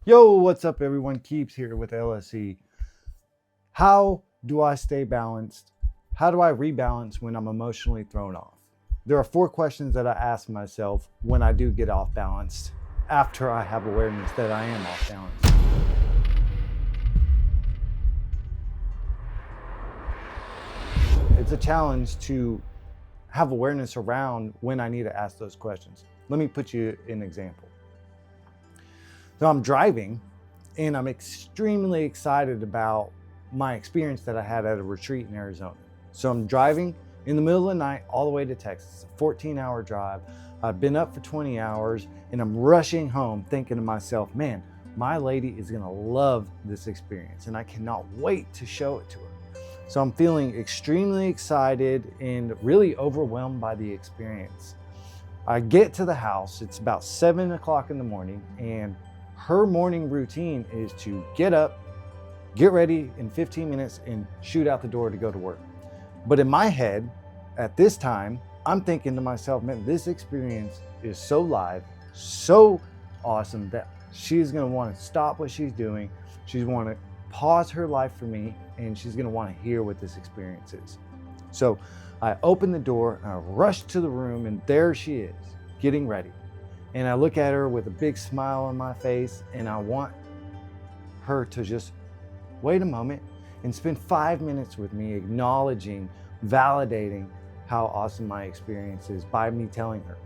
Yo, what's up, everyone? Keeps here with LSE. How do I stay balanced? How do I rebalance when I'm emotionally thrown off? There are 4 questions that I ask myself when I do get off balance after I have awareness that I am off balance. It's a challenge to have awareness around when I need to ask those questions. Let me put you an example. So I'm driving and I'm extremely excited about my experience that I had at a retreat in Arizona. So I'm driving in the middle of the night all the way to Texas, a 14-hour drive. I've been up for 20 hours and I'm rushing home thinking to myself, man, my lady is gonna love this experience and I cannot wait to show it to her. So I'm feeling extremely excited and really overwhelmed by the experience. I get to the house, it's about 7 o'clock in the morning, and her morning routine is to get up, get ready in 15 minutes, and shoot out the door to go to work. But in my head, at this time, I'm thinking to myself, man, this experience is so live, so awesome that she's gonna wanna stop what she's doing. She's gonna pause her life for me, and she's gonna wanna hear what this experience is. So I open the door, and I rush to the room, and there she is, getting ready. And I look at her with a big smile on my face, and I want her to just wait a moment and spend 5 minutes with me, acknowledging, validating how awesome my experience is by me telling her.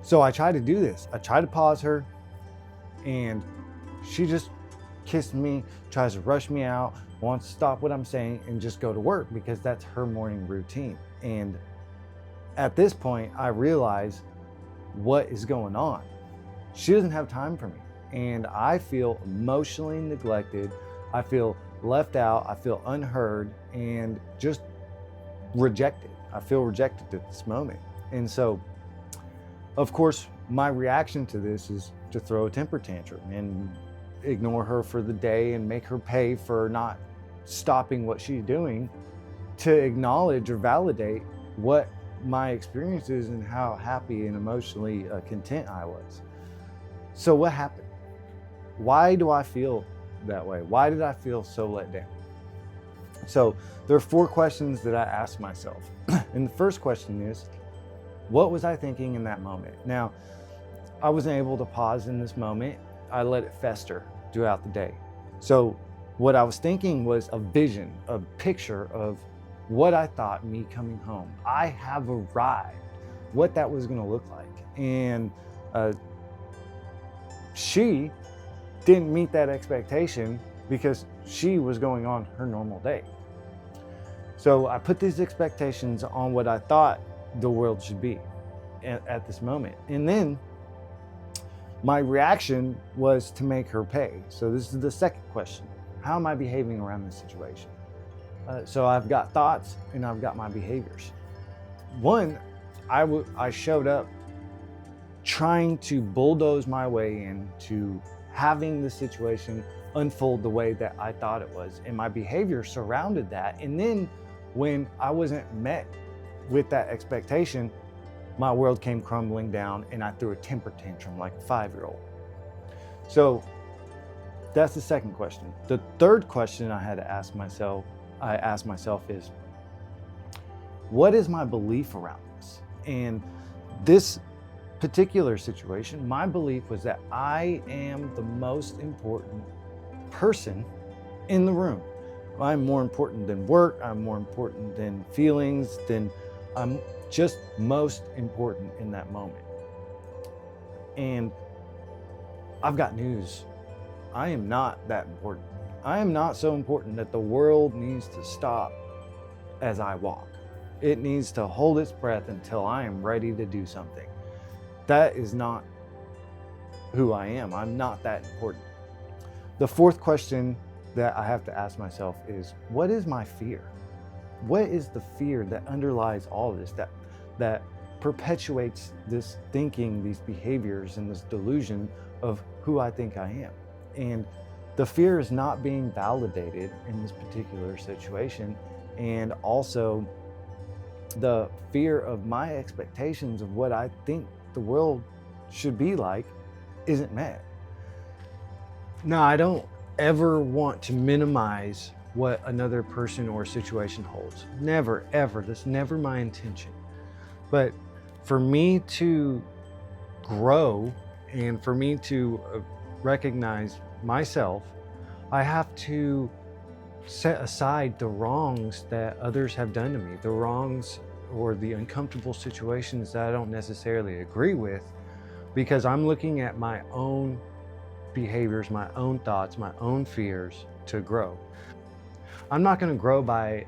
So I try to do this. I try to pause her, and she just kissed me, tries to rush me out, wants to stop what I'm saying and just go to work because that's her morning routine. And at this point, I realize what is going on. She doesn't have time for me, and I feel emotionally neglected. I feel left out. I feel unheard and just rejected. I feel rejected at this moment. And so, of course, my reaction to this is to throw a temper tantrum and ignore her for the day and make her pay for not stopping what she's doing to acknowledge or validate what my experiences and how happy and emotionally content I was. So what happened? Why do I feel that way? Why did I feel so let down? So there are 4 questions that I asked myself. And the first question is, what was I thinking in that moment? Now, I wasn't able to pause in this moment. I let it fester throughout the day. So what I was thinking was a vision, a picture of what I thought me coming home. I have arrived, what that was gonna look like. And she didn't meet that expectation because she was going on her normal day. So I put these expectations on what I thought the world should be at this moment. And then my reaction was to make her pay. So this is the second question. How am I behaving around this situation? So I've got thoughts and I've got my behaviors. One, I showed up trying to bulldoze my way into having the situation unfold the way that I thought it was. And my behavior surrounded that. And then when I wasn't met with that expectation, my world came crumbling down and I threw a temper tantrum like a 5-year-old. So that's the second question. The third question I asked myself is, what is my belief around this? And this particular situation, my belief was that I am the most important person in the room. I'm more important than work. I'm more important than feelings, I'm just most important in that moment. And I've got news. I am not that important. I am not so important that the world needs to stop as I walk. It needs to hold its breath until I am ready to do something. That is not who I am. I'm not that important. The fourth question that I have to ask myself is, what is my fear? What is the fear that underlies all of this, that perpetuates this thinking, these behaviors, and this delusion of who I think I am? And the fear is not being validated in this particular situation, and also the fear of my expectations of what I think the world should be like isn't met. Now, I don't ever want to minimize what another person or situation holds. Never, ever. That's never my intention. But for me to grow and for me to recognize myself, I have to set aside the wrongs that others have done to me, the wrongs or the uncomfortable situations that I don't necessarily agree with, because I'm looking at my own behaviors, my own thoughts, my own fears to grow. I'm not going to grow by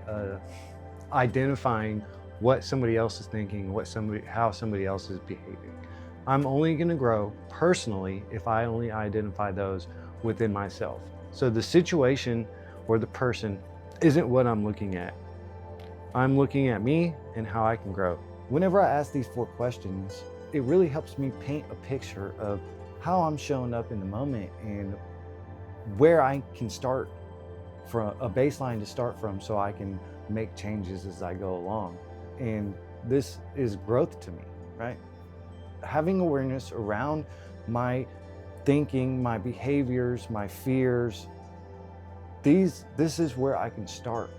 identifying what somebody else is thinking, how somebody else is behaving. I'm only going to grow personally if I only identify those within myself. So the situation or the person isn't what I'm looking at. I'm looking at me and how I can grow. Whenever I ask these 4 questions, it really helps me paint a picture of how I'm showing up in the moment and where I can start from, a baseline to start from, so I can make changes as I go along. And this is growth to me, right? Having awareness around my thinking, my behaviors, my fears, this is where I can start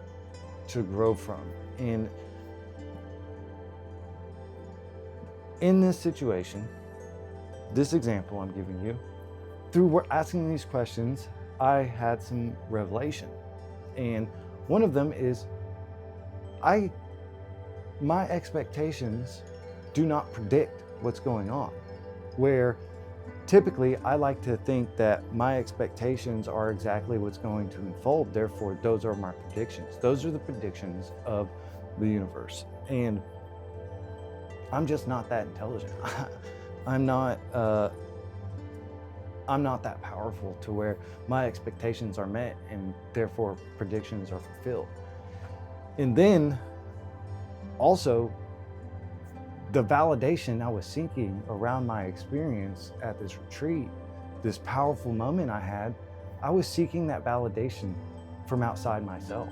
to grow from. And in this situation, this example I'm giving you, through asking these questions, I had some revelation. And one of them is my expectations do not predict what's going on. Where typically I like to think that my expectations are exactly what's going to unfold. Therefore, those are my predictions. Those are the predictions of the universe. And I'm just not that intelligent. I'm not that powerful to where my expectations are met and therefore predictions are fulfilled. And then also, the validation I was seeking around my experience at this retreat, this powerful moment I had, I was seeking that validation from outside myself.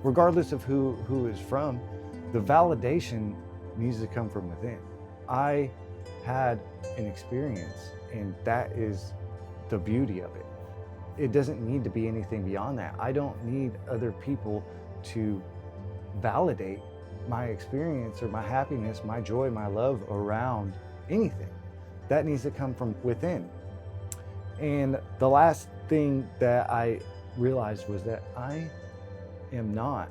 Regardless of who it's from, the validation needs to come from within. I had an experience, and that is the beauty of it. It doesn't need to be anything beyond that. I don't need other people to validate my experience or my happiness, my joy, my love around anything. That needs to come from within. And the last thing that I realized was that I am not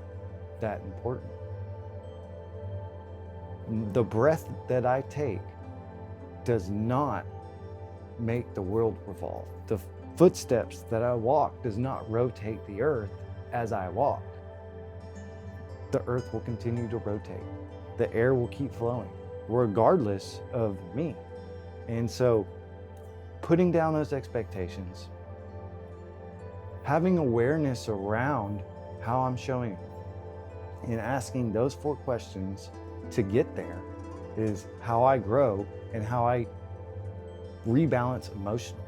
that important. The breath that I take does not make the world revolve. The footsteps that I walk does not rotate the earth as I walk. The earth will continue to rotate. The air will keep flowing, regardless of me. And so, putting down those expectations, having awareness around how I'm showing, and asking those 4 questions to get there is how I grow and how I rebalance emotionally.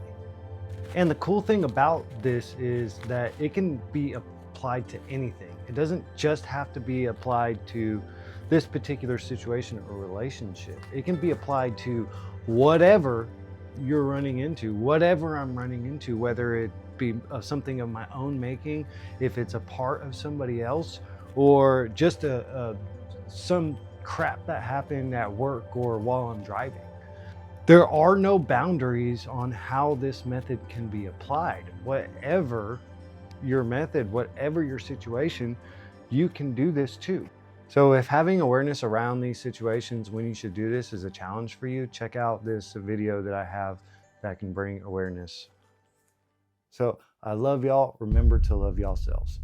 And the cool thing about this is that it can be applied to anything. It doesn't just have to be applied to this particular situation or relationship. It can be applied to whatever you're running into, whatever I'm running into, whether it be something of my own making, if it's a part of somebody else, or just some crap that happened at work or while I'm driving. There are no boundaries on how this method can be applied. Whatever your method, whatever your situation, you can do this too. So if having awareness around these situations when you should do this is a challenge for you, check out this video that I have that can bring awareness. So I love y'all. Remember to love yourselves.